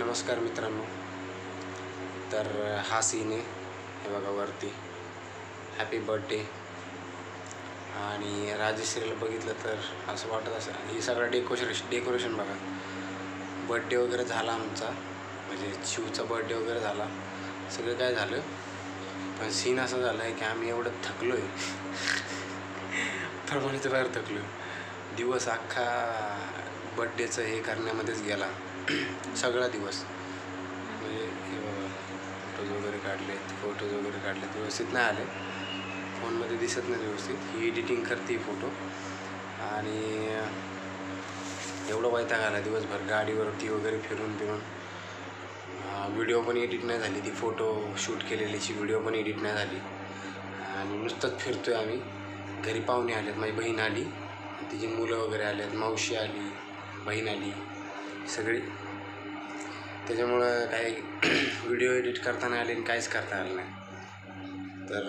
नमस्कार मित्रांनो. तर हा सीन आहे, हे बघा वरती हॅपी बर्थडे. आणि राजश्रीला बघितलं तर असं वाटत असं हे सगळं डेकोरेशन बघा. बर्थडे वगैरे झाला आमचा, म्हणजे शिवचा बर्थडे वगैरे झाला, सगळं काय झालं. पण सीन असं झालं आहे की आम्ही एवढं थकलो आहे प्रमाणाच्या बाहेर थकलो. दिवस अख्खा बड्डेचं हे करण्यामध्येच गेला सगळा दिवस. म्हणजे हे बघा, फोटोज वगैरे काढले व्यवस्थित नाही आले, फोनमध्ये दिसत नाही व्यवस्थित. ही एडिटिंग करते फोटो. आणि एवढं वैताग आला दिवसभर गाडीवरती वगैरे फिरून व्हिडिओ पण एडिट नाही झाली, ती फोटो शूट केलेलीची व्हिडिओ पण एडिट नाही झाली. आणि नुसतंच फिरतोय आम्ही. घरी पाहुणे आलेत, माझी बहीण आली, तिची मुलं वगैरे आलेत, मावशी आली, बहीण आली, सगळी. त्याच्यामुळं काही व्हिडिओ एडिट करताना आले आणि काहीच करता आलं नाही. तर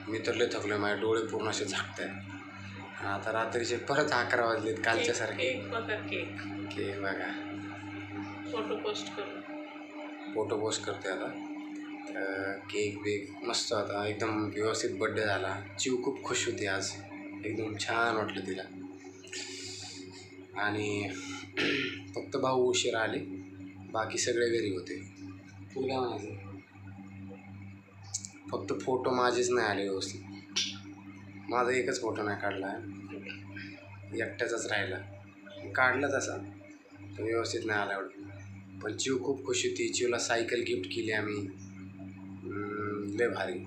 मी तर लय थकलो, माझे डोळे पूर्ण असे झाकत आहेत. आता रात्रीचे परत 11 वाजलेत कालच्यासारखे. केक बघा, फोटो पोस्ट करते आता. तर केक बेक मस्त होता, एकदम व्यवस्थित बड्डे झाला. चिव खूप खुश होती आज, एकदम छान वाटलं तिला. आणि फक्त भाऊ उशीर आले, बाकी सगळे घरी होते. तुला काय म्हणायचं? फक्त फोटो माझेच नाही आले व्यवस्थित. माझा एकच फोटो नाही काढला, एकट्याचाच राहिला. काढला तसा पण व्यवस्थित नाही आला एवढं. पण चिव खूप खुश होती. चिवला सायकल गिफ्ट केली आम्ही, लय भारी.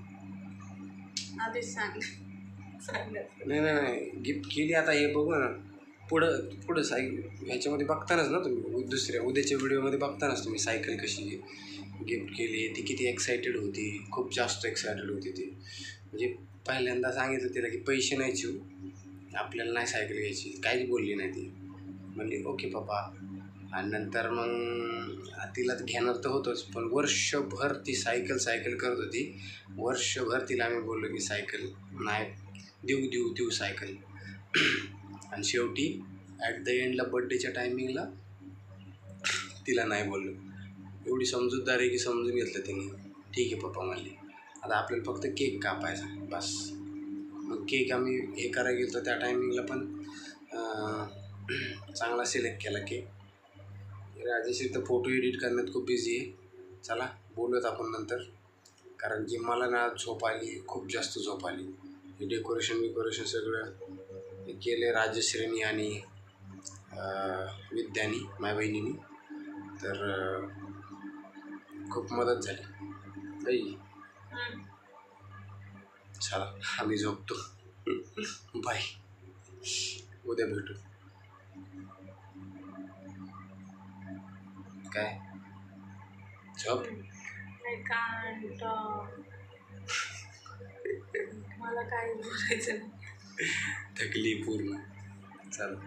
नाही गिफ्ट केली. आता हे बघू ना पुढं ह्याच्यामध्ये बघतानाच ना तुम्ही, उद्याच्या व्हिडिओमध्ये बघतानाच तुम्ही सायकल कशी गिफ्ट केली. ती किती एक्सायटेड होती, खूप जास्त एक्सायटेड होती ती. म्हणजे पहिल्यांदा सांगितलं तिला की पैसे नाही चिव, आपल्याला नाही सायकल घ्यायची, काहीच बोलली नाही ती. म्हणली ओके पप्पा. आणि नंतर मग तिला घेणार तर होतंच, पण वर्षभर ती सायकल करत होती. वर्षभर तिला आम्ही बोललो की सायकल नाही, देऊ सायकल. आणि शेवटी ॲट द एंडला बड्डेच्या टायमिंगला तिला नाही बोललो. एवढी समजूतदार आहे की समजून घेतलं तिने. ठीक आहे पप्पा म्हणली, आता आपल्याला फक्त केक कापायचा बस. मग केक आम्ही हे करायला गेलो त्या टायमिंगला पण चांगला सिलेक्ट केला केक. राजेश्री तर फोटो एडिट करण्यात खूप बिझी आहे. चला बोलूयात आपण नंतर, कारण की मला ना झोप आली, खूप जास्त झोप आली. हे डेकोरेशन सगळं केले राजश्रीनी आणि विद्यानी, माझ्या बहिणीनी. तर खूप मदत झाली. चला आम्ही झोपतो. बाय, उद्या भेटू. काय झोप? मला काय बोलायचं, थकली पूर्ण. चला.